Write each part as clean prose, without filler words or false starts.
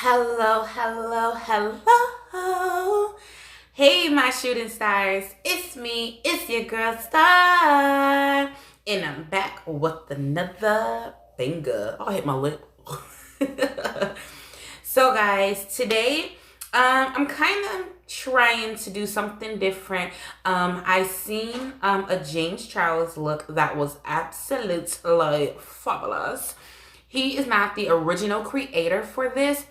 Hello, hello, hello. Hey, my shooting stars. It's me. It's your girl Star. And I'm back with another banger. Oh, I hit my lip. So, guys, today I'm kind of trying to do something different. I seen a Jamescharles look that was absolutely fabulous. He is not the original creator for this.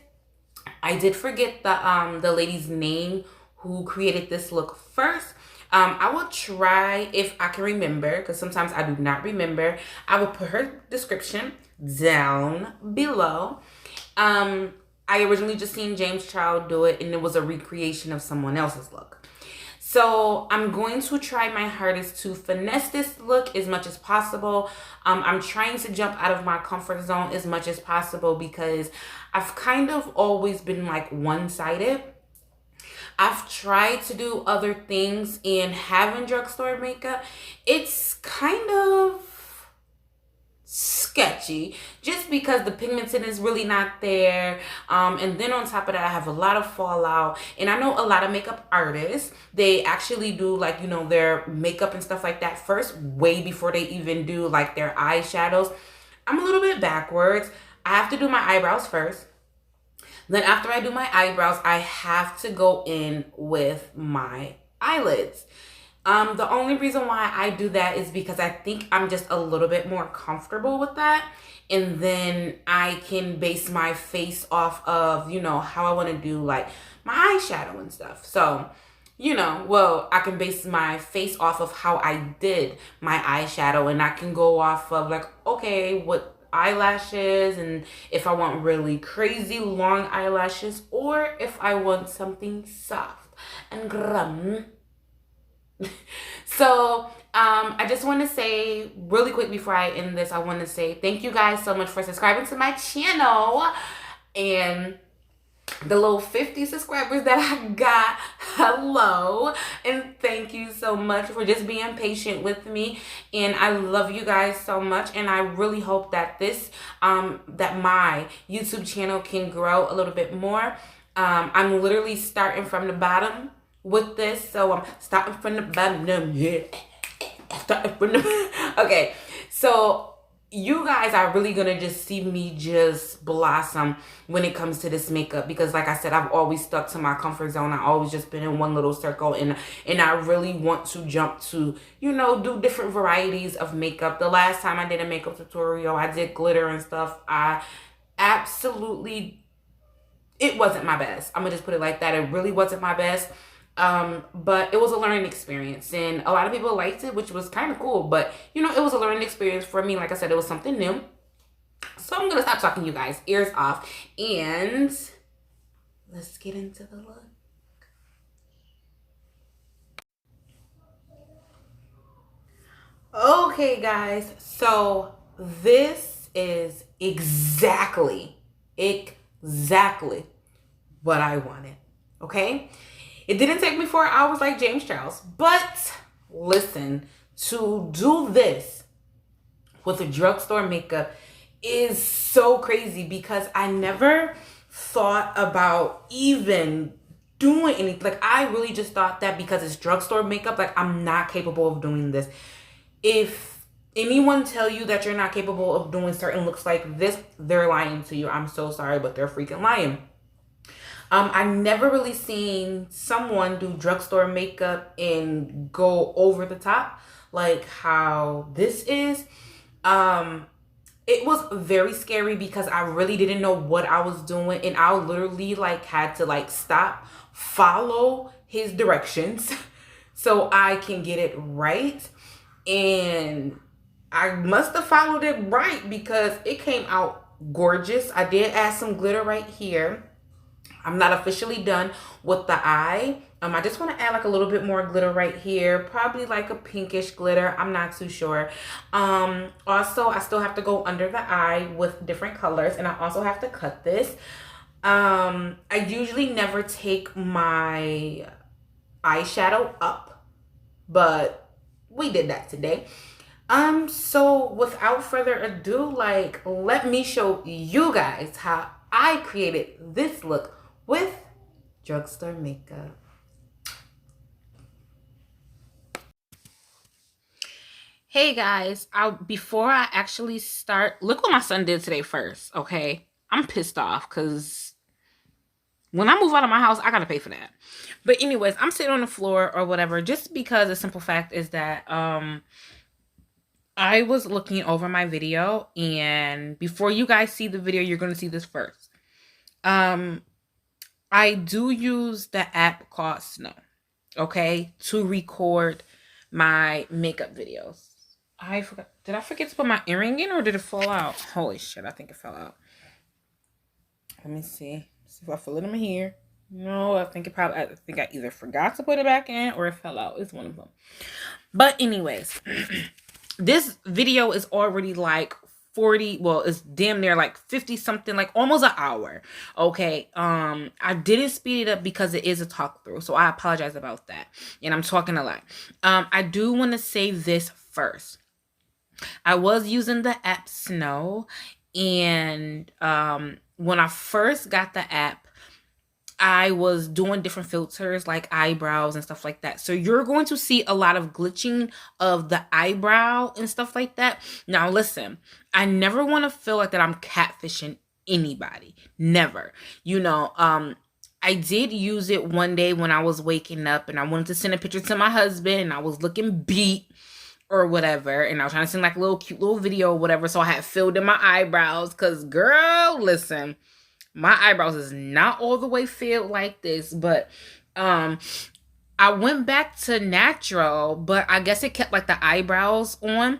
I did forget the lady's name who created this look first. I will try if I can remember, because sometimes I do not remember. I will put her description down below. I originally just seen Jamescharles do it, and it was a recreation of someone else's look. So I'm going to try my hardest to finesse this look as much as possible. I'm trying to jump out of my comfort zone as much as possible because I've kind of always been like one-sided. I've tried to do other things, and having drugstore makeup, it's kind of sketchy just because the pigmentation is really not there, and then on top of that I have a lot of fallout. And I know a lot of makeup artists, they actually do like, you know, their makeup and stuff like that first, way before they even do like their eyeshadows. I'm a little bit backwards. I have to do my eyebrows first, then after I do my eyebrows I have to go in with my eyelids. The only reason why I do that is because I think I'm just a little bit more comfortable with that. And then I can base my face off of, you know, how I want to do like my eyeshadow and stuff. So, you know, well, I can base my face off of how I did my eyeshadow, and I can go off of like, okay, what eyelashes, and if I want really crazy long eyelashes, or if I want something soft and grum. So I just want to say really quick before I end this, I want to say thank you guys so much for subscribing to my channel, and the little 50 subscribers that I got, hello, and thank you so much for just being patient with me. And I love you guys so much, and I really hope that this that my YouTube channel can grow a little bit more. I'm literally starting from the bottom with this, so I'm starting from the bottom. Yeah, starting from the okay. So you guys are really gonna just see me just blossom when it comes to this makeup, because like I said, I've always stuck to my comfort zone. I always just been in one little circle, and I really want to jump to, you know, do different varieties of makeup. The last time I did a makeup tutorial, I did glitter and stuff. I absolutely, it wasn't my best. I'm gonna just put it like that. It really wasn't my best. But it was a learning experience, and a lot of people liked it, which was kind of cool. But you know, it was a learning experience for me. Like I said, it was something new. So I'm gonna stop talking, you guys, ears off, and let's get into the look. Okay, guys, so this is exactly what I wanted. Okay, it didn't take me 4 hours like Jamescharles, but listen, to do this with a drugstore makeup is so crazy, because I never thought about even doing anything. Like, I really just thought that because it's drugstore makeup, like, I'm not capable of doing this. If anyone tell you that you're not capable of doing certain looks like this, they're lying to you. I'm so sorry, but they're freaking lying. I've never really seen someone do drugstore makeup and go over the top like how this is. It was very scary because I really didn't know what I was doing, and I literally like had to like stop, follow his directions so I can get it right. And I must have followed it right because it came out gorgeous. I did add some glitter right here. I'm not officially done with the eye. I just want to add like a little bit more glitter right here, probably like a pinkish glitter. I'm not too sure. Also, I still have to go under the eye with different colors, and I also have to cut this. I usually never take my eyeshadow up, but we did that today. So without further ado, like, let me show you guys how I created this look with drugstore makeup. Hey guys, before I actually start, look what my son did today first, okay? I'm pissed off because when I move out of my house, I gotta pay for that. But anyways, I'm sitting on the floor or whatever, just because the simple fact is that I was looking over my video, and before you guys see the video, you're gonna see this first. I do use the app called Snow, okay, to record my makeup videos. I forgot. Did I forget to put my earring in, or did it fall out? Holy shit, I think it fell out. Let me see. See if I feel it in my hair. No, I think I either forgot to put it back in or it fell out. It's one of them. But anyways, this video is already like 40, well, it's damn near like 50 something, like almost an hour. Okay. I didn't speed it up because it is a talk through, so I apologize about that. And I'm talking a lot. I do want to say this first. I was using the app Snow, and when I first got the app, I was doing different filters like eyebrows and stuff like that. So you're going to see a lot of glitching of the eyebrow and stuff like that. Now listen, I never want to feel like that I'm catfishing anybody. Never. You know, I did use it one day when I was waking up and I wanted to send a picture to my husband and I was looking beat or whatever, and I was trying to send like a little cute little video or whatever, so I had filled in my eyebrows, because girl, listen, my eyebrows is not all the way filled like this, but I went back to natural, but I guess it kept like the eyebrows on.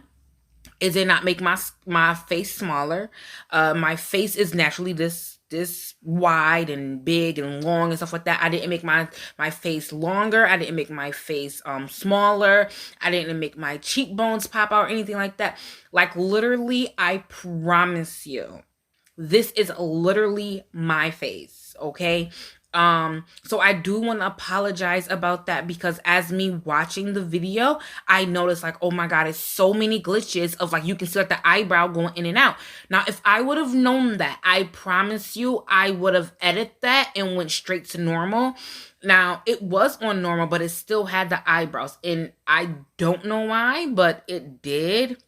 It did not make my face smaller. My face is naturally this wide and big and long and stuff like that. I didn't make my face longer. I didn't make my face smaller. I didn't make my cheekbones pop out or anything like that. Like literally, I promise you, this is literally my face, okay? So I do want to apologize about that, because as me watching the video, I noticed like, oh my God, it's so many glitches of like, you can see like the eyebrow going in and out. Now, if I would have known that, I promise you, I would have edited that and went straight to normal. Now, it was on normal, but it still had the eyebrows, and I don't know why, but it did.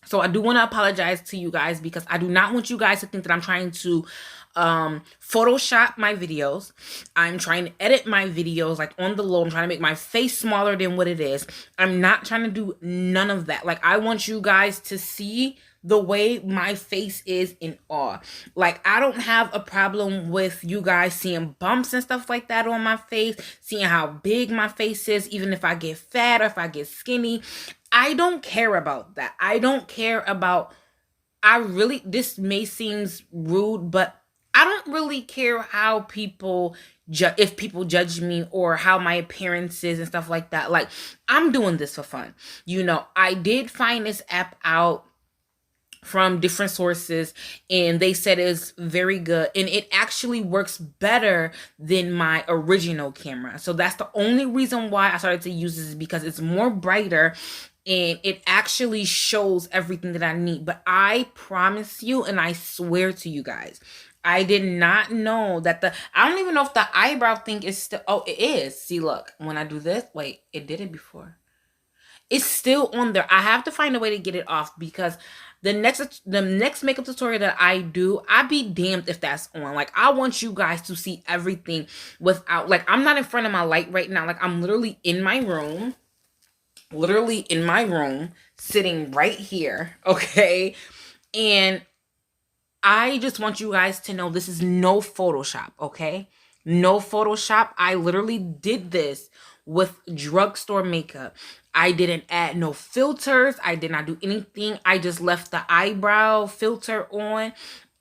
So I do want to apologize to you guys, because I do not want you guys to think that I'm trying to Photoshop my videos. I'm trying to edit my videos like on the low. I'm trying to make my face smaller than what it is. I'm not trying to do none of that. Like, I want you guys to see the way my face is in awe. Like, I don't have a problem with you guys seeing bumps and stuff like that on my face, seeing how big my face is, even if I get fat or if I get skinny. I don't care about that. I don't care about, this may seem rude, but I don't really care how people if people judge me or how my appearance is and stuff like that. Like, I'm doing this for fun. You know, I did find this app out from different sources, and they said it's very good, and it actually works better than my original camera. So that's the only reason why I started to use this, is because it's more brighter and it actually shows everything that I need. But I promise you, and I swear to you guys, I did not know that I don't even know if the eyebrow thing is still, oh, it is. See, look, when I do this, wait, it did it before. It's still on there. I have to find a way to get it off, because the next makeup tutorial that I do, I be damned if that's on. Like, I want you guys to see everything without, like, I'm not in front of my light right now. Like, I'm literally in my room. Literally in my room, sitting right here, okay? And I just want you guys to know this is no Photoshop, okay? No Photoshop. I literally did this with drugstore makeup. I didn't add no filters. I did not do anything. I just left the eyebrow filter on.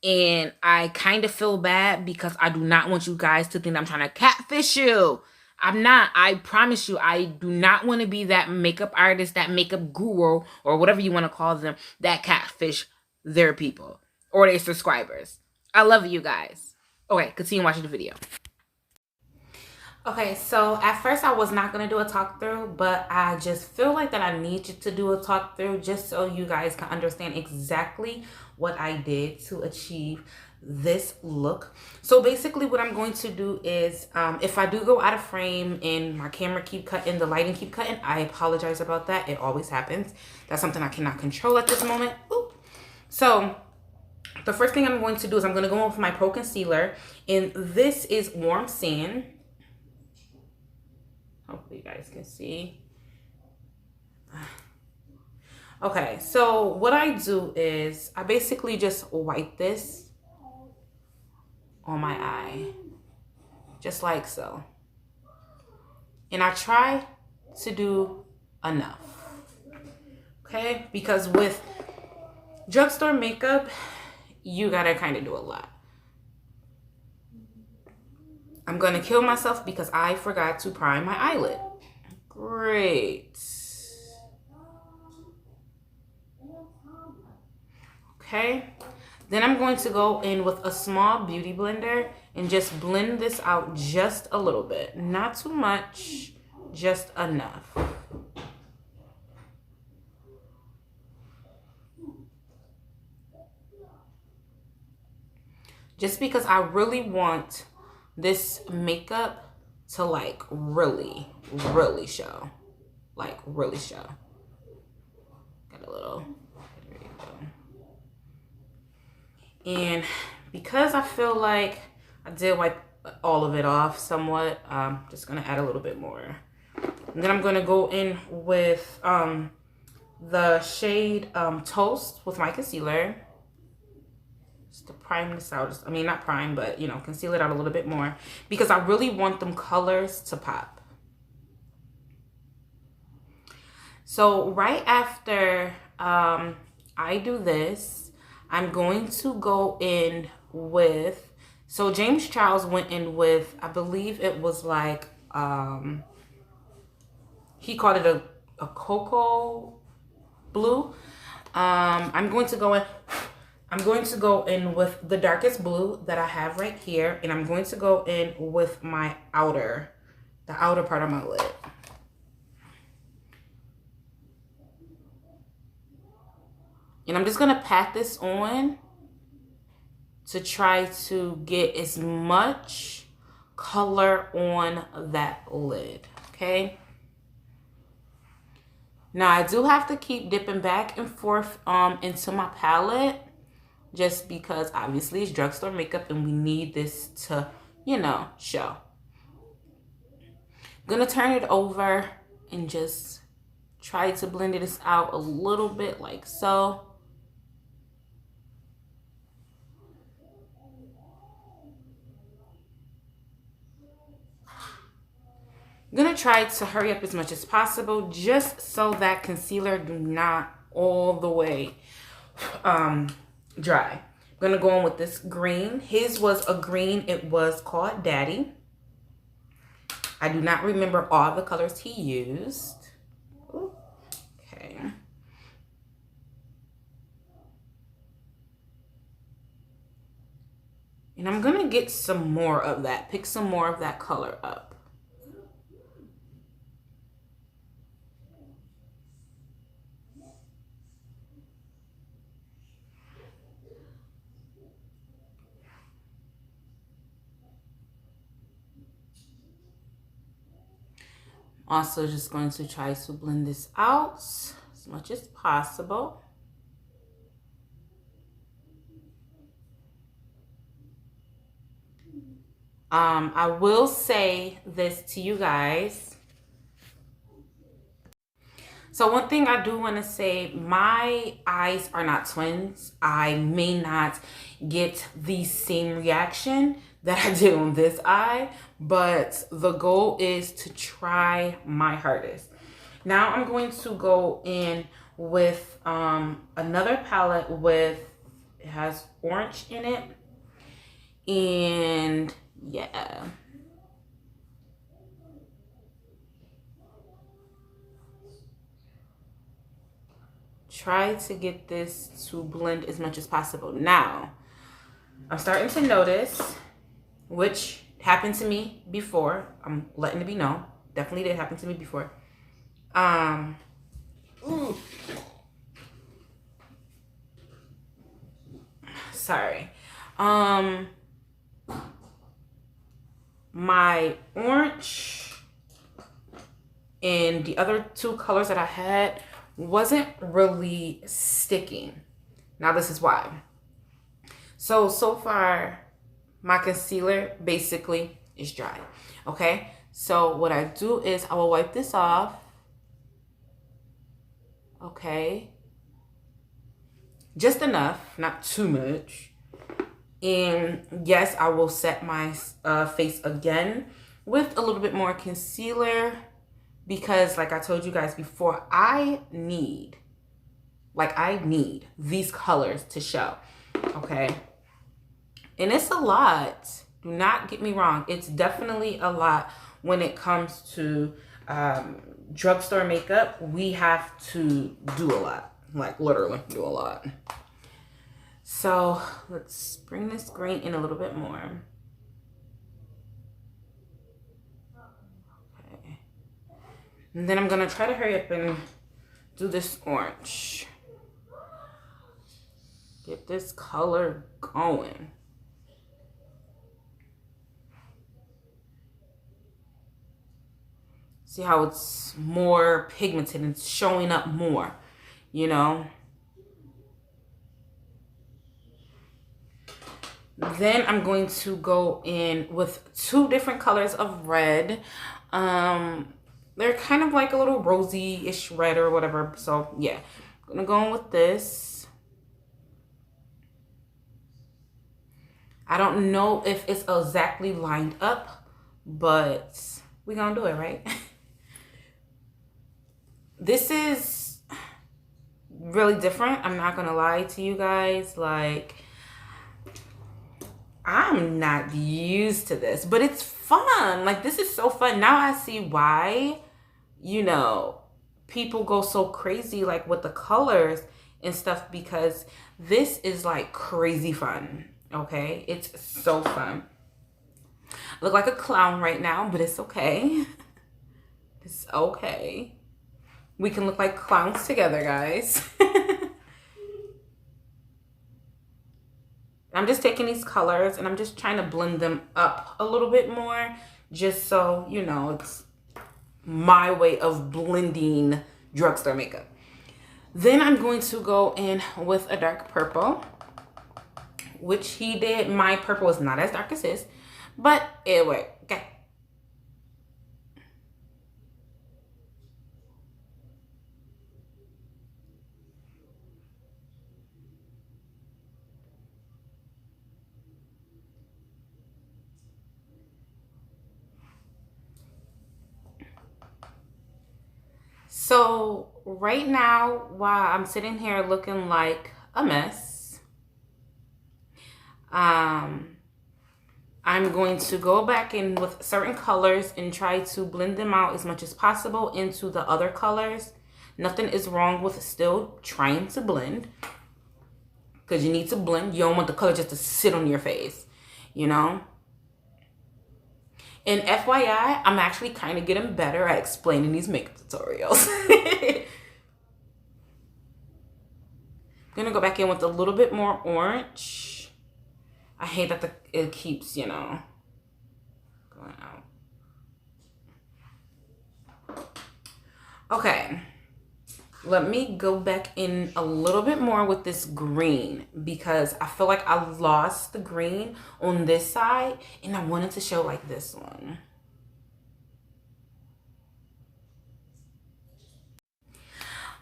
And I kind of feel bad, because I do not want you guys to think I'm trying to catfish you. I'm not. I promise you, I do not want to be that makeup artist, that makeup guru, or whatever you want to call them, that catfish their people or their subscribers. I love you guys. Okay, continue watching the video. Okay, so at first I was not going to do a talk through, but I just feel like that I need you to do a talk through, just so you guys can understand exactly what I did to achieve this look. So basically what I'm going to do is, if I do go out of frame and my camera keep cutting, the lighting keep cutting, I apologize about that. It always happens. That's something I cannot control at this moment. Ooh. So the first thing I'm going to do is I'm going to go in with my Pro Concealer, and this is Warm Sand. Hopefully you guys can see. Okay, so what I do is I basically just wipe this on my eye, just like so. And I try to do enough, okay? Because with drugstore makeup, you gotta kind of do a lot. I'm gonna kill myself because I forgot to prime my eyelid. Great. Okay. Then I'm going to go in with a small beauty blender and just blend this out just a little bit. Not too much, just enough. Just because I really want this makeup to like really show. Like really show. Got a little, there you go. And because I feel like I did wipe all of it off somewhat, I'm just gonna add a little bit more. And then I'm gonna go in with the shade Toast with my concealer. Just to prime this out. I mean, not prime, but you know, conceal it out a little bit more because I really want them colors to pop. So right after I do this, I'm going to go in with, so Jamescharles went in with, I believe it was like, he called it a cocoa blue. I'm going to go in with the darkest blue that I have right here, and I'm going to go in with my the outer part of my lid. And I'm just gonna pat this on to try to get as much color on that lid, okay? Now I do have to keep dipping back and forth into my palette, just because obviously it's drugstore makeup and we need this to, you know, show. I'm gonna turn it over and just try to blend this out a little bit like so. I'm gonna try to hurry up as much as possible just so that concealer do not all the way dry. I'm gonna go on with this green. His was a green. It was called Daddy. I do not remember all the colors he used. Ooh. Okay. And I'm gonna get some more of that. Pick some more of that color up. Also just going to try to blend this out as much as possible. I will say this to you guys. So one thing I do want to say, my eyes are not twins. I may not get the same reaction that I did on this eye, but the goal is to try my hardest. Now I'm going to go in with another palette with, it has orange in it, and yeah. Try to get this to blend as much as possible. Now, I'm starting to notice, which happened to me before. I'm letting it be known. Definitely did happen to me before. Sorry. Um, my orange and the other two colors that I had wasn't really sticking. Now this is why. So far, my concealer basically is dry. Okay, so what I do is I will wipe this off. Okay, just enough, not too much. And yes, I will set my face again with a little bit more concealer because, like I told you guys before, I need these colors to show. Okay, and it's a lot. Do not get me wrong. It's definitely a lot when it comes to drugstore makeup. We have to do a lot, like literally do a lot. So let's bring this green in a little bit more. Okay. And then I'm gonna try to hurry up and do this orange. Get this color going. See how it's more pigmented and it's showing up more, you know? Then I'm going to go in with two different colors of red. They're kind of like a little rosy-ish red or whatever. So yeah, I'm gonna go in with this. I don't know if it's exactly lined up, but we're gonna do it, right? This is really different. I'm not gonna lie to you guys. Like, I'm not used to this, but it's fun. Like, this is so fun. Now I see why, you know, people go so crazy like with the colors and stuff, because this is like crazy fun. Okay, it's so fun. I look like a clown right now, but it's okay. It's okay. We can look like clowns together, guys. I'm just taking these colors and I'm just trying to blend them up a little bit more, just so, you know, it's my way of blending drugstore makeup. Then I'm going to go in with a dark purple, which he did. My purple is not as dark as his, but it worked. Okay. So right now, while I'm sitting here looking like a mess, I'm going to go back in with certain colors and try to blend them out as much as possible into the other colors. Nothing is wrong with still trying to blend, because you need to blend. You don't want the color just to sit on your face, you know? And FYI, I'm actually kind of getting better at explaining these makeup tutorials. I'm gonna go back in with a little bit more orange. I hate that it keeps, you know, going out. Okay, let me go back in a little bit more with this green, because I feel like I lost the green on this side and I wanted to show like this one.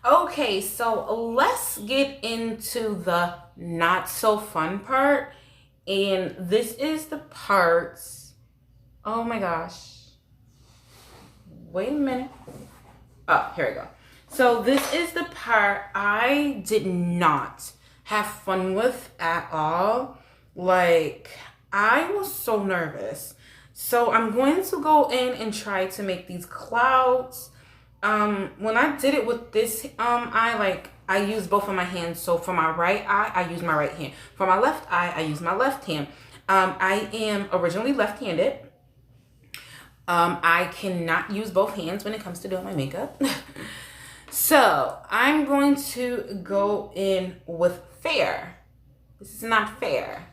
Okay, so let's get into the not so fun part. And this is the parts. Oh my gosh. Wait a minute. Oh, here we go. So this is the part I did not have fun with at all. Like, I was so nervous. So I'm going to go in and try to make these clouds. When I did it with this eye, like, I used both of my hands. So for my right eye, I use my right hand. For my left eye, I use my left hand. I am originally left-handed. I cannot use both hands when it comes to doing my makeup. So I'm going to go in with fair. This is not fair.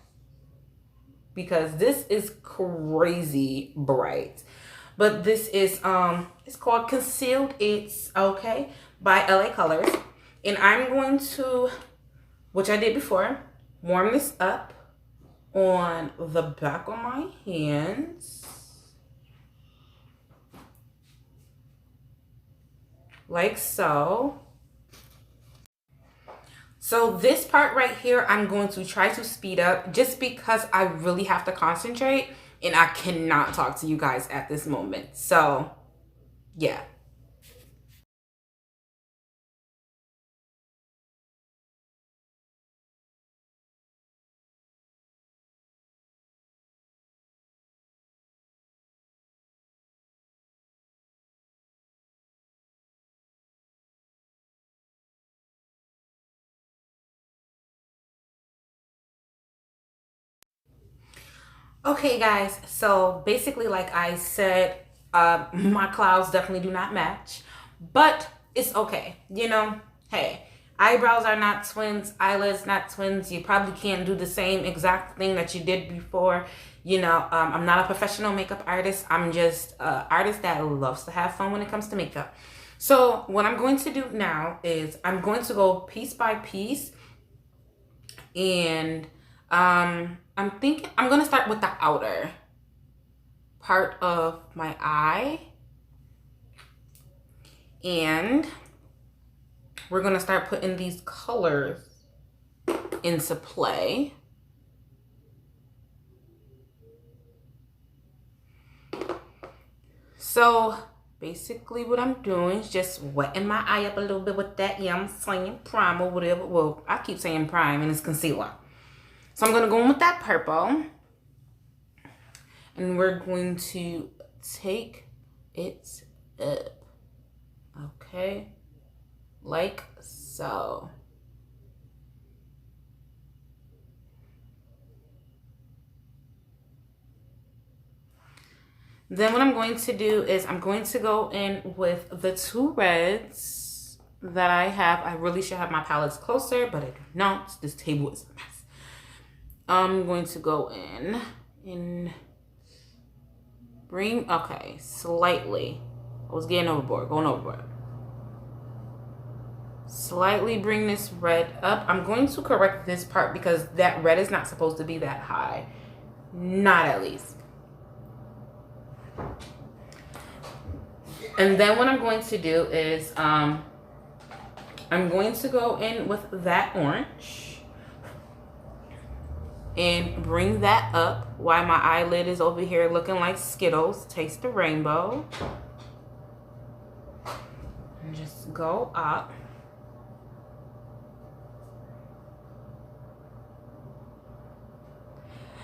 because this is crazy bright. But this is it's called Concealed It's Okay by LA Colors. And I'm going to, which I did before, warm this up on the back of my hands. Like so. So this part right here, I'm going to try to speed up just because I really have to concentrate and I cannot talk to you guys at this moment. So, yeah. Okay, guys, so basically, like I said, my clouds definitely do not match, but it's okay. You know, hey, eyebrows are not twins, eyelids not twins. You probably can't do the same exact thing that you did before. You know, I'm not a professional makeup artist. I'm just an artist that loves to have fun when it comes to makeup. So what I'm going to do now is I'm going to go piece by piece, and I'm thinking I'm going to start with the outer part of my eye. And we're going to start putting these colors into play. So basically what I'm doing is just wetting my eye up a little bit with that, yeah, I'm saying prime or whatever. Well, I keep saying prime and it's concealer. So I'm going to go in with that purple. And we're going to take it up. Okay? Like so. Then what I'm going to do is I'm going to go in with the two reds that I have. I really should have my palettes closer, but I do not. This table is a mess. I'm going to go in and bring, okay, slightly. I was getting overboard, going overboard. Slightly bring this red up. I'm going to correct this part because that red is not supposed to be that high. Not at least. And then what I'm going to do is I'm going to go in with that orange and bring that up while my eyelid is over here looking like Skittles. Taste the rainbow. And just go up.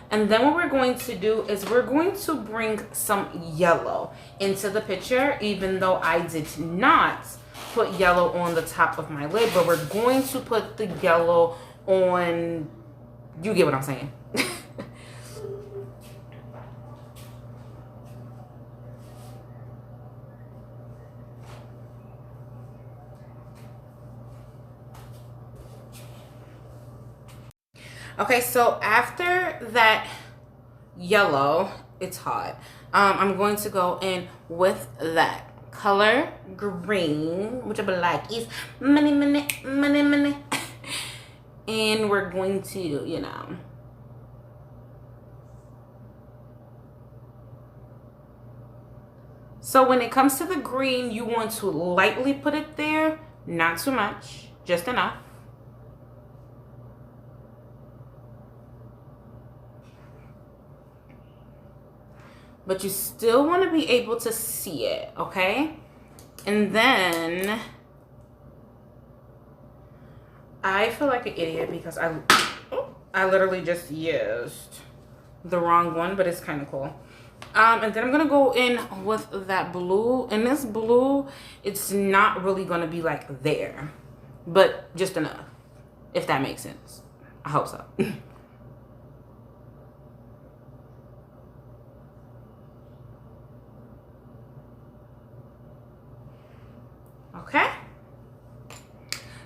And then what we're going to do is we're going to bring some yellow into the picture, even though I did not put yellow on the top of my lid, but we're going to put the yellow on, you get what I'm saying. Okay, so after that yellow, it's hot. I'm going to go in with that color green, which I like is money. And we're going to, you know, so when it comes to the green, you want to lightly put it there, not too much, just enough. But you still want to be able to see it, okay? And then I feel like an idiot because I literally just used the wrong one, but it's kind of cool. And then I'm gonna go in with that blue. And this blue, it's not really gonna be like there, but just enough, if that makes sense. I hope so. Okay,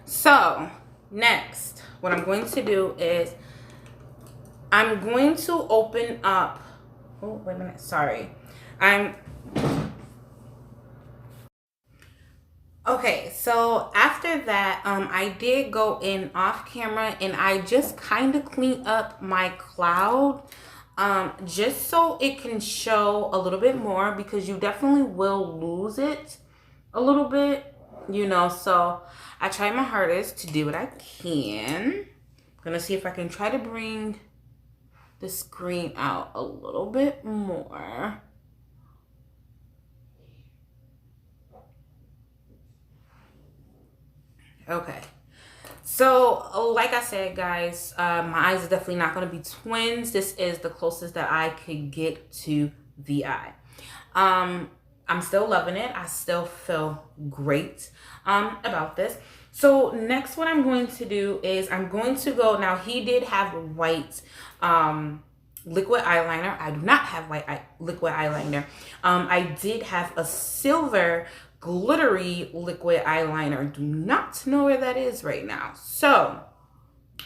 so next what I'm going to do is I'm going to open up. Oh, wait a minute. Sorry. Okay, so after that, I did go in off camera and I just kind of cleaned up my cloud, just so it can show a little bit more, because you definitely will lose it a little bit, you know. So I try my hardest to do what I can. I'm gonna see if I can try to bring the screen out a little bit more. Okay. So, like I said, guys, my eyes are definitely not going to be twins. This is the closest that I could get to the eye. I'm still loving it. I still feel great about this. So next, what I'm going to do is I'm going to go. Now, he did have white liquid eyeliner. I do not have liquid eyeliner. I did have a silver glittery liquid eyeliner. Do not know where that is right now. So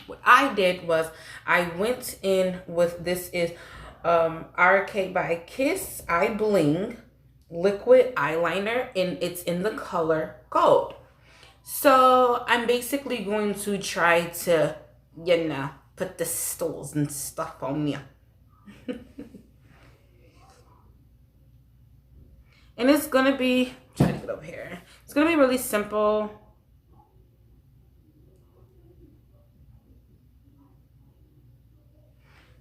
what I did was I went in with, this is RK by Kiss Eye Bling liquid eyeliner, and it's in the color gold. So I'm basically going to try to, you know, put the stools and stuff on you. And it's gonna be, try to get over here. It's gonna be really simple.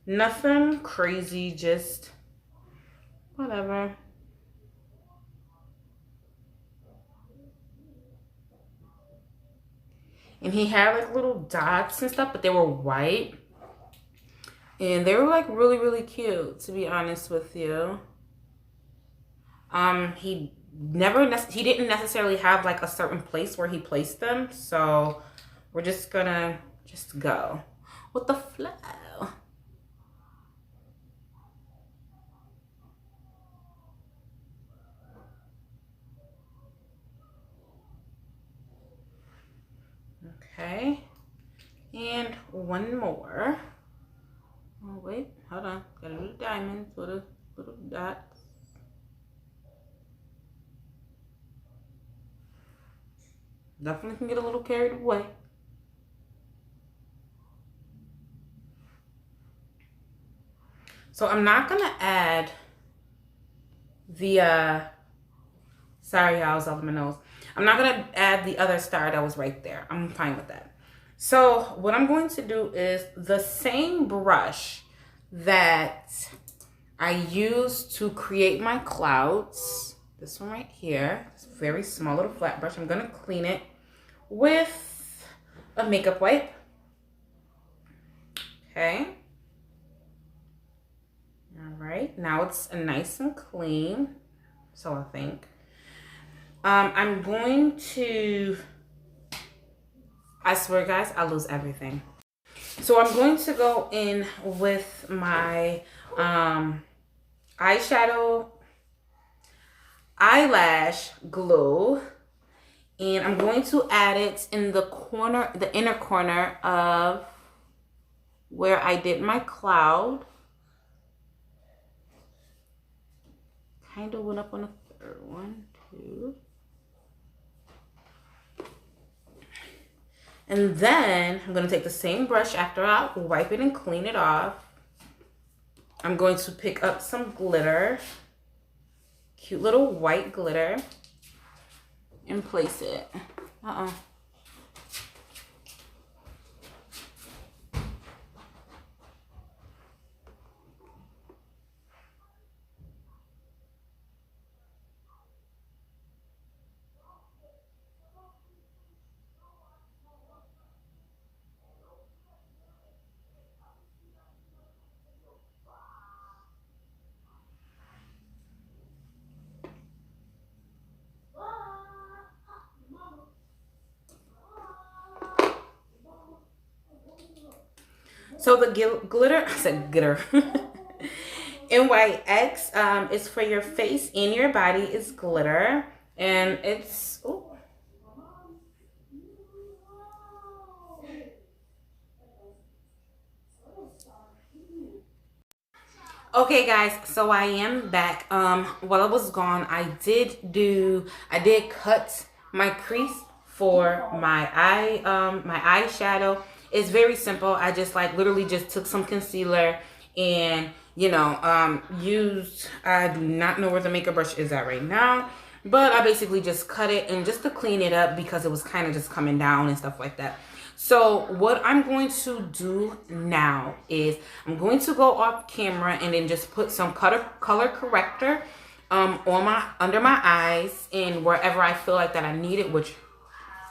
Nothing crazy, just whatever. And he had like little dots and stuff, but they were white. And they were like really, really cute, to be honest with you. He didn't necessarily have like a certain place where he placed them. So we're just gonna go with the flow. Okay, and one more. Oh wait, hold on. Gotta do the diamonds with a little dots. Definitely can get a little carried away. So I'm not gonna add the sorry, I was off my nose. I'm not gonna add the other star that was right there. I'm fine with that. So what I'm going to do is the same brush that I used to create my clouds, this one right here, it's a very small little flat brush. I'm gonna clean it with a makeup wipe. Okay. All right, now it's nice and clean, so I think. I'm going to, I swear guys, I lose everything. So I'm going to go in with my eyeshadow eyelash glue, and I'm going to add it in the corner, the inner corner of where I did my cloud. Kind of went up on the third one, too. And then I'm going to take the same brush after I wipe it and clean it off. I'm going to pick up some glitter, cute little white glitter, and place it. So the glitter, I said glitter. NYX is for your face and your body. It's glitter, and it's, ooh. Okay guys, so I am back. While I was gone, I did cut my crease for my eyeshadow. It's very simple. I just like literally just took some concealer and used, I do not know where the makeup brush is at right now, but I basically just cut it and just to clean it up because it was kind of just coming down and stuff like that. So what I'm going to do now is I'm going to go off camera and then just put some color corrector on under my eyes and wherever I feel like that I need it, which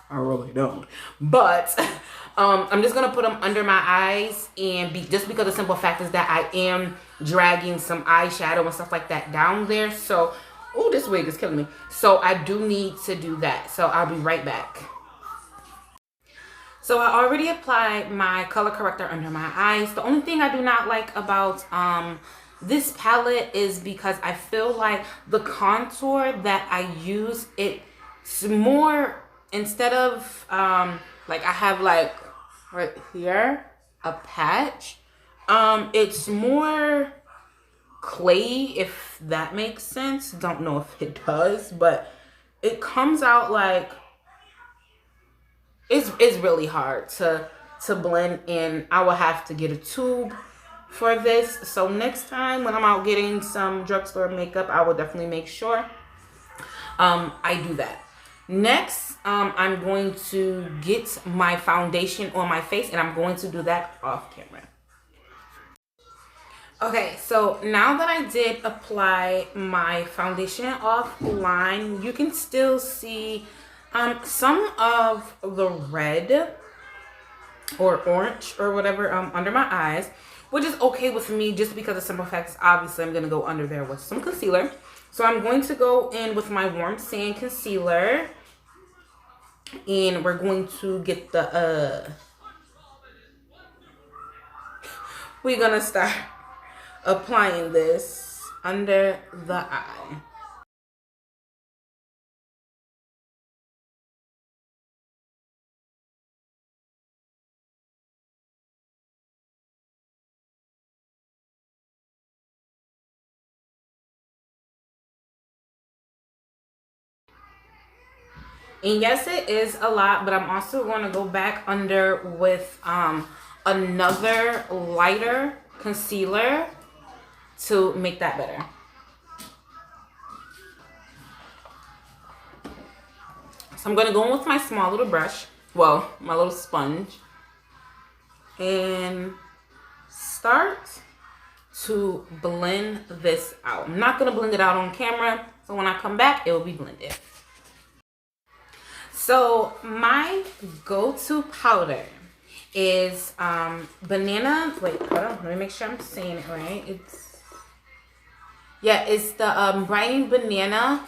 I really don't. But I'm just gonna put them under my eyes and just because the simple fact is that I am dragging some eyeshadow and stuff like that down there. So, oh, this wig is killing me. So I do need to do that. So I'll be right back. So I already applied my color corrector under my eyes. The only thing I do not like about this palette is because I feel like the contour that I use, it's more, instead of like I have like right here a patch, it's more clay, if that makes sense. Don't know if it does, but it comes out like it's really hard to blend in. I will have to get a tube for this. So next time when I'm out getting some drugstore makeup, I will definitely make sure I do that. Next, I'm going to get my foundation on my face and I'm going to do that off camera. Okay, so now that I did apply my foundation offline, you can still see some of the red or orange or whatever under my eyes, which is okay with me just because of simple facts. Obviously, I'm going to go under there with some concealer. So I'm going to go in with my Warm Sand concealer and we're going to get the, we're going to start applying this under the eye. And yes, it is a lot, but I'm also going to go back under with another lighter concealer to make that better. So I'm going to go in with my small little brush, well, my little sponge, and start to blend this out. I'm not going to blend it out on camera, so when I come back, it will be blended. So my go-to powder is banana, wait, hold on, let me make sure I'm saying it right. It's the Brightening Banana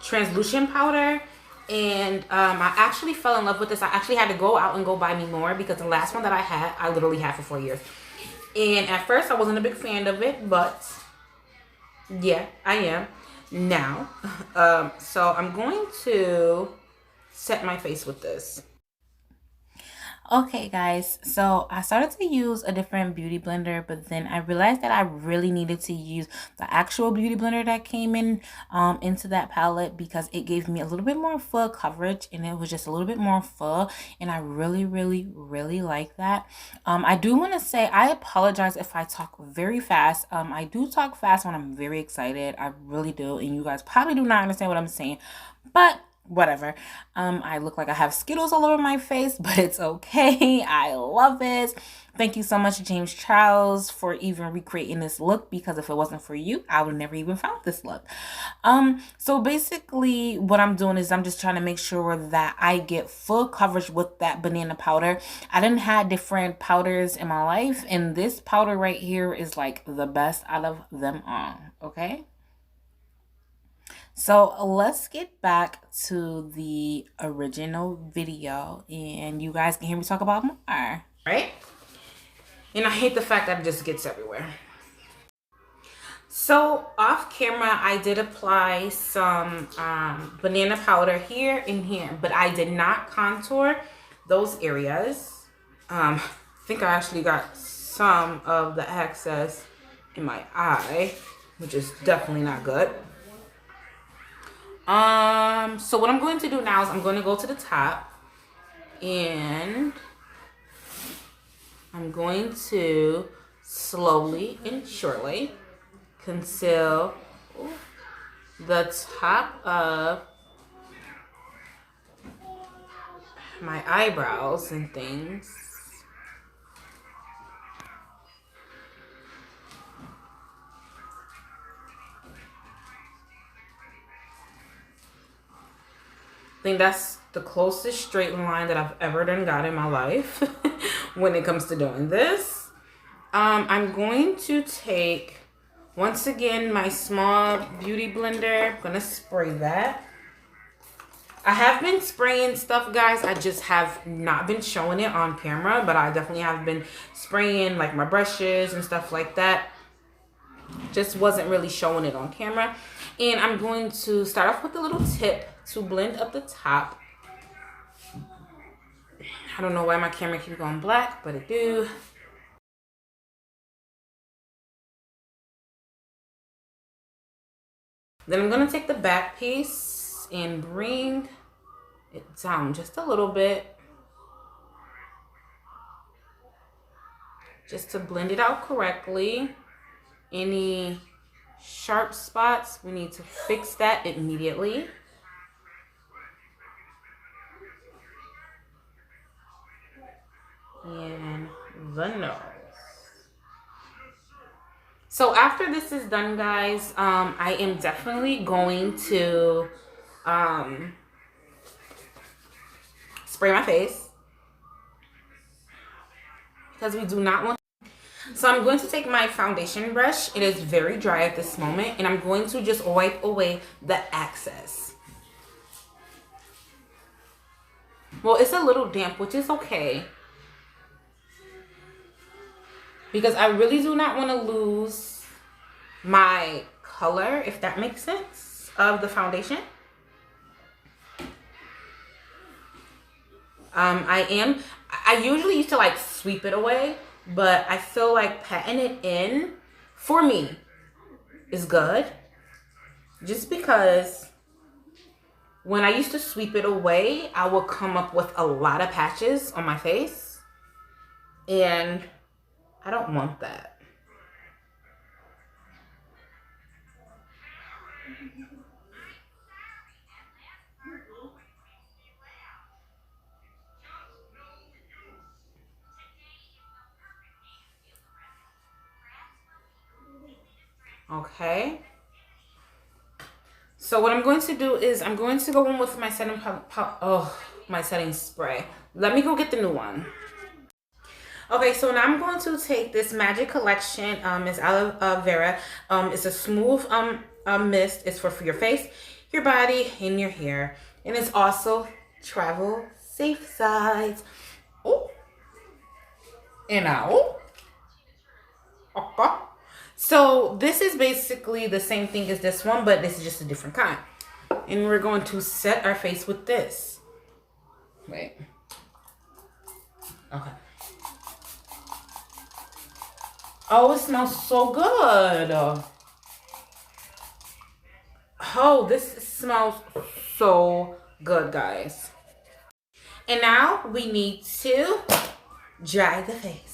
translucent powder. And I actually fell in love with this. I actually had to go out and go buy me more because the last one that I had, I literally had for 4 years. And at first I wasn't a big fan of it, but yeah, I am now. So I'm going to set my face with this. Okay guys, so I started to use a different beauty blender, but then I realized that I really needed to use the actual beauty blender that came in into that palette because it gave me a little bit more full coverage and it was just a little bit more full, and I really like that. I do want to say I apologize if I talk very fast. I do talk fast when I'm very excited. I really do, and you guys probably do not understand what I'm saying, but whatever. I look like I have Skittles all over my face, but it's okay. I love it. Thank you so much, Jamescharles, for even recreating this look, because if it wasn't for you, I would have never even found this look. So basically what I'm doing is I'm just trying to make sure that I get full coverage with that banana powder. I didn't have different powders in my life, and this powder right here is like the best out of them all. Okay. So let's get back to the original video and you guys can hear me talk about more. Right? And I hate the fact that it just gets everywhere. So off camera, I did apply some banana powder here and here, but I did not contour those areas. I think I actually got some of the excess in my eye, which is definitely not good. So what I'm going to do now is I'm going to go to the top and I'm going to slowly and surely conceal the top of my eyebrows and things. I think that's the closest straight line that I've ever got in my life when it comes to doing this. I'm going to take, once again, my small beauty blender. I'm going to spray that. I have been spraying stuff, guys. I just have not been showing it on camera, but I definitely have been spraying like my brushes and stuff like that. Just wasn't really showing it on camera. And I'm going to start off with a little tip to blend up the top. I don't know why my camera keeps going black, but it do. Then I'm going to take the back piece and bring it down just a little bit. Just to blend it out correctly. Any sharp spots, we need to fix that immediately. And the nose. So after this is done, guys, I am definitely going to spray my face because we do not want. So I'm going to take my foundation brush. It is very dry at this moment, and I'm going to just wipe away the excess. Well, it's a little damp, which is okay, because I really do not want to lose my color, if that makes sense, of the foundation. I usually used to like sweep it away, but I feel like patting it in, for me, is good. Just because when I used to sweep it away, I would come up with a lot of patches on my face. And I don't want that. Okay. So what I'm going to do is I'm going to go in with my setting spray. Let me go get the new one. Okay, so now I'm going to take this Magic Collection. It's aloe vera. It's a smooth mist. It's for your face, your body, and your hair. And it's also travel safe size. Oh. And now. Okay. So this is basically the same thing as this one, but this is just a different kind. And we're going to set our face with this. Wait. Okay. Oh, it smells so good. Oh, this smells so good, guys. And now we need to dry the face.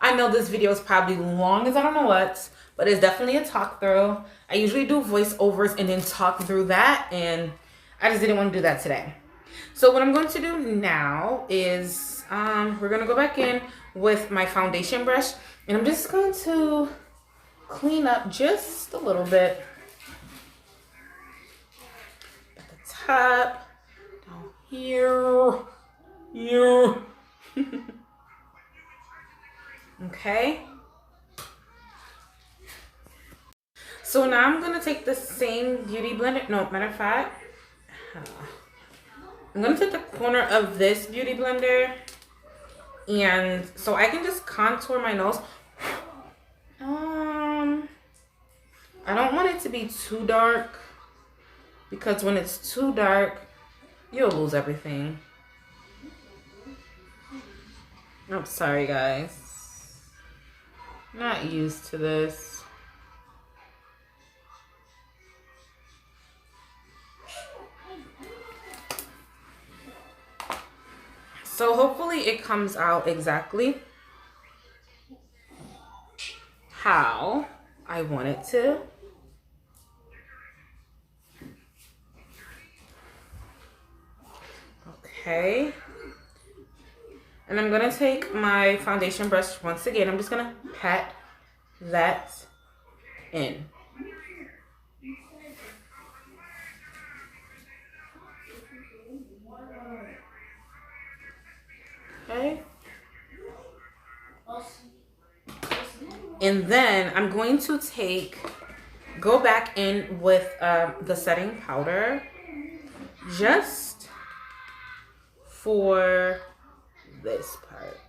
I know this video is probably long as I don't know what, but it's definitely a talk through. I usually do voiceovers and then talk through that, and I just didn't want to do that today. So what I'm going to do now is we're going to go back in with my foundation brush, and I'm just going to clean up just a little bit at the top, down here. Okay. So now I'm going to take the same beauty blender. No, matter of fact, I'm going to take the corner of this beauty blender, and so I can just contour my nose. I don't want it to be too dark, because when it's too dark, you'll lose everything. I'm sorry, guys. Not used to this. So hopefully it comes out exactly how I want it to. Okay. And I'm going to take my foundation brush once again. I'm just going to pat that in. Okay. And then I'm going to go back in with the setting powder just for this part.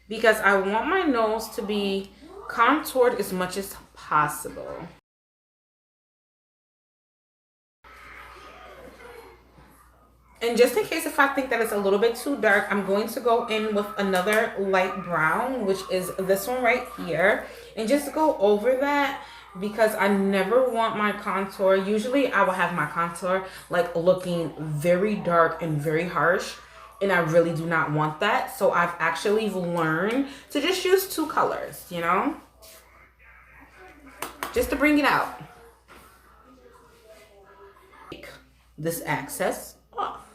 Because I want my nose to be contoured as much as possible. And just in case if I think that it's a little bit too dark, I'm going to go in with another light brown, which is this one right here. And just go over that because I never want my contour. Usually I will have my contour like looking very dark and very harsh. And I really do not want that. So I've actually learned to just use two colors, you know? Just to bring it out. Take this excess off.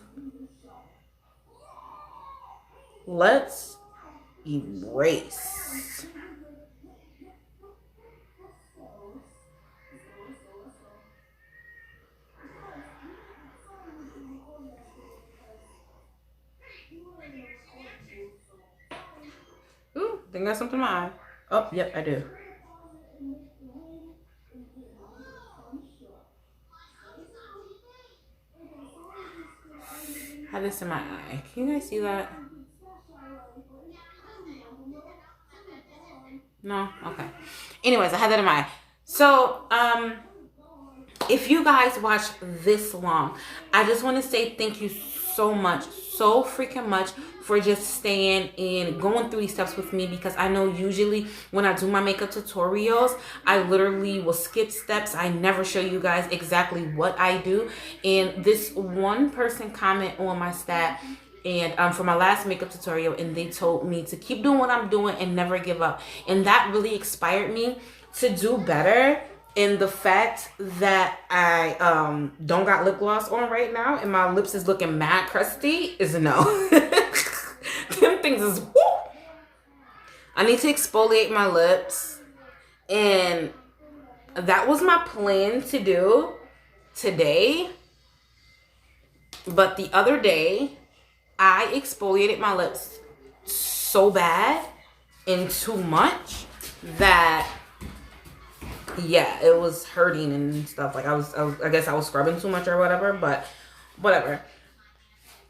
Let's erase. Ooh, think I got something in my eye. Oh, yep, I do. I have this in my eye. Can you guys see that? No? Okay. Anyways, I had that in my eye. So, if you guys watch this long, I just want to say thank you so much, so freaking much for just staying and going through these steps with me, because I know usually when I do my makeup tutorials, I literally will skip steps. I never show you guys exactly what I do. And this one person comment on my stat and for my last makeup tutorial, and they told me to keep doing what I'm doing and never give up. And that really inspired me to do better. And the fact that I don't got lip gloss on right now and my lips is looking mad crusty is a no. Them things is woo. I need to exfoliate my lips. And that was my plan to do today. But the other day, I exfoliated my lips so bad and too much that, yeah, it was hurting and stuff. Like I guess I was scrubbing too much or whatever, but whatever.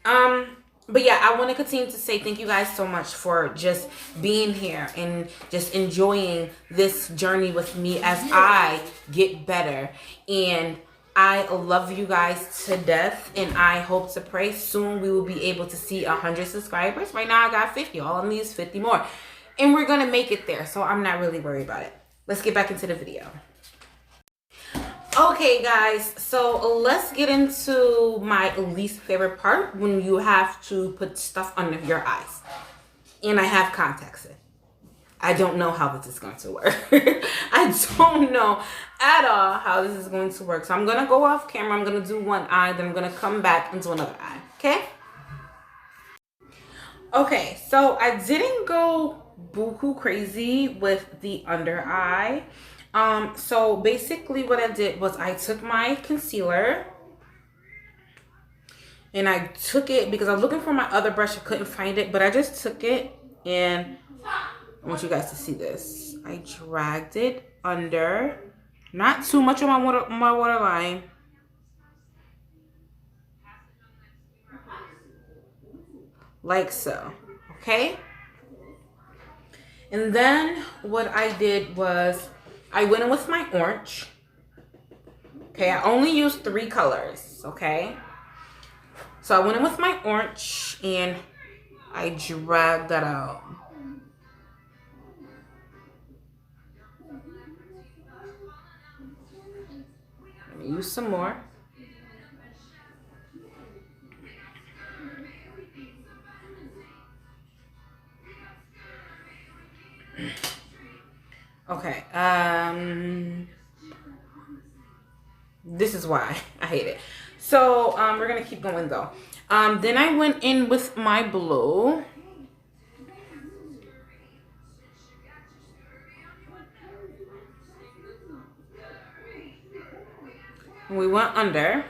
But yeah, I want to continue to say thank you guys so much for just being here and just enjoying this journey with me as I get better. And I love you guys to death, and I hope to pray soon we will be able to see 100 subscribers. Right now I got 50. All I need is 50 more. And we're going to make it there, so I'm not really worried about it. Let's get back into the video. Okay, guys, so let's get into my least favorite part, when you have to put stuff under your eyes. And I have contacts in. I don't know how this is going to work. I don't know at all how this is going to work. So I'm going to go off camera. I'm going to do one eye. Then I'm going to come back and do another eye. Okay? Okay, so I didn't go buku crazy with the under eye. So basically what I did was I took my concealer. And I took it because I was looking for my other brush. I couldn't find it. But I just took it and I want you guys to see this. I dragged it under, not too much on my waterline. Like so, okay? And then what I did was I went in with my orange. Okay, I only used 3 colors, okay? So I went in with my orange and I dragged that out. Let me use some more. Okay, this is why I hate it. So we're gonna keep going though. Then I went in with my blue. We went under.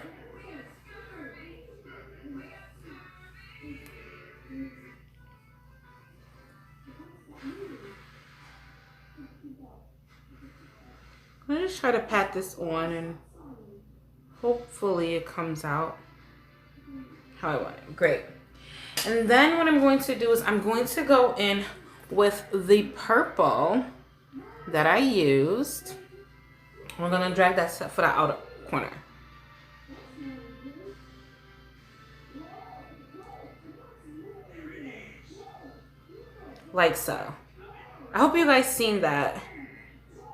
I'm just try to pat this on and hopefully it comes out how I want it. Great. And then what I'm going to do is I'm going to go in with the purple that I used. We're going to drag that for the outer corner. Like so. I hope you guys seen that,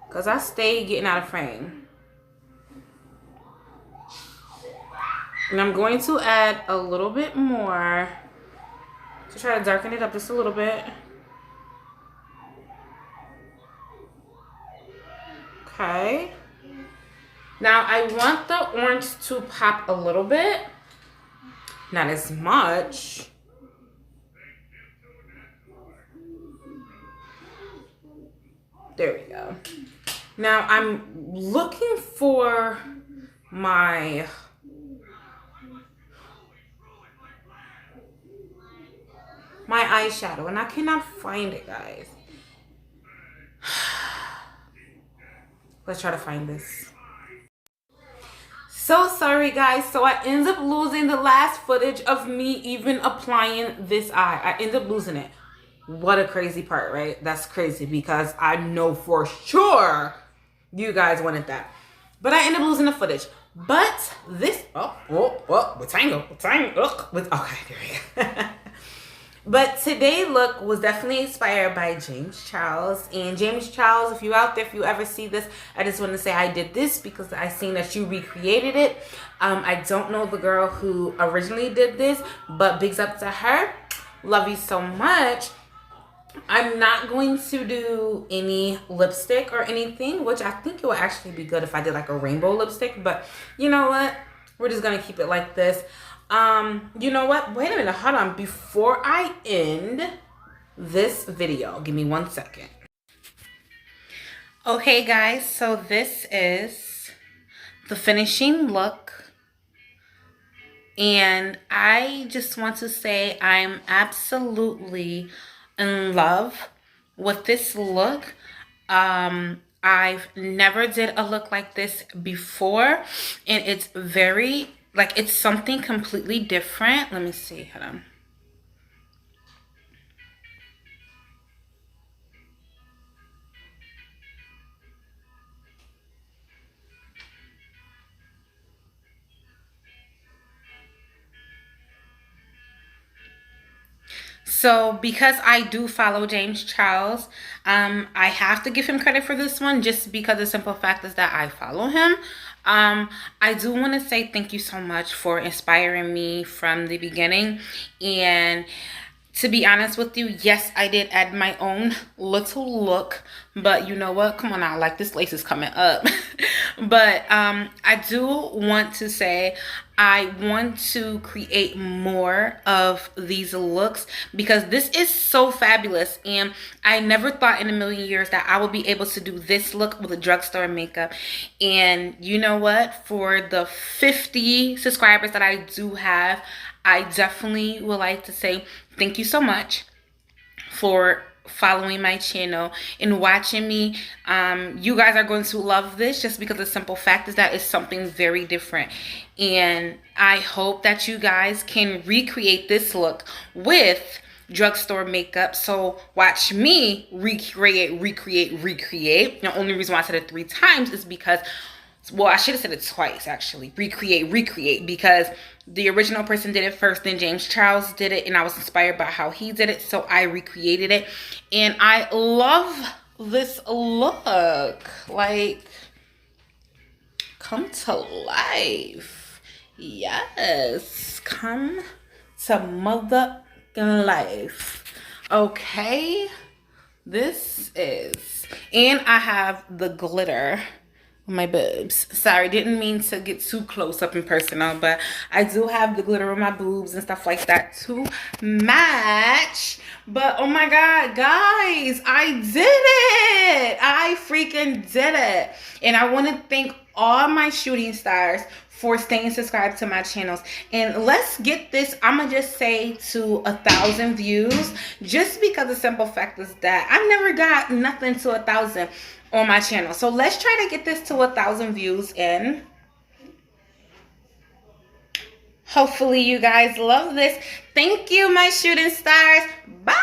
because I stay getting out of frame. And I'm going to add a little bit more to try to darken it up just a little bit. Okay. Now I want the orange to pop a little bit. Not as much. There we go. Now I'm looking for my eyeshadow and I cannot find it, guys. Let's try to find this. So sorry guys, so I ended up losing the last footage of me even applying this eye. I ended up losing it. What a crazy part, right? That's crazy because I know for sure you guys wanted that. But I ended up losing the footage. But this, with tango, okay, there we go. But today's look was definitely inspired by Jamescharles. And Jamescharles, if you're out there, if you ever see this, I just want to say I did this because I seen that you recreated it. I don't know the girl who originally did this, but bigs up to her. Love you so much. I'm not going to do any lipstick or anything, which I think it would actually be good if I did like a rainbow lipstick. But you know what? We're just going to keep it like this. You know what? Wait a minute. Hold on. Before I end this video, give me 1 second. Okay, guys. So this is the finishing look. And I just want to say I'm absolutely in love with this look. I've never did a look like this before. And it's very... like, it's something completely different. Let me see. Hold on. So, because I do follow Jamescharles, I have to give him credit for this one just because the simple fact is that I follow him. I do want to say thank you so much for inspiring me from the beginning. And to be honest with you, yes, I did add my own little look, but you know what? Come on now, like this lace is coming up. But I do want to say I want to create more of these looks because this is so fabulous. And I never thought in a million years that I would be able to do this look with a drugstore makeup. And you know what? For the 50 subscribers that I do have, I definitely would like to say thank you so much for following my channel and watching me. You guys are going to love this just because the simple fact is that it's something very different. And I hope that you guys can recreate this look with drugstore makeup. So watch me recreate. The only reason why I said it 3 times is because, well, I should have said it twice actually. Recreate, because the original person did it first, then Jamescharles did it, and I was inspired by how he did it, so I recreated it. And I love this look. Like, come to life. Yes, come to mother life. Okay, this is, and I have the glitter on my boobs. Sorry, didn't mean to get too close up and personal, but I do have the glitter on my boobs and stuff like that to match. But oh my god, guys, I did it. I freaking did it. And I want to thank all my shooting stars for staying subscribed to my channels. And let's get this, I'm gonna just say, to 1,000 views, just because the simple fact is that I never got nothing to 1,000 on my channel. So let's try to get this to 1,000 views, and hopefully you guys love this. Thank you, my shooting stars. Bye.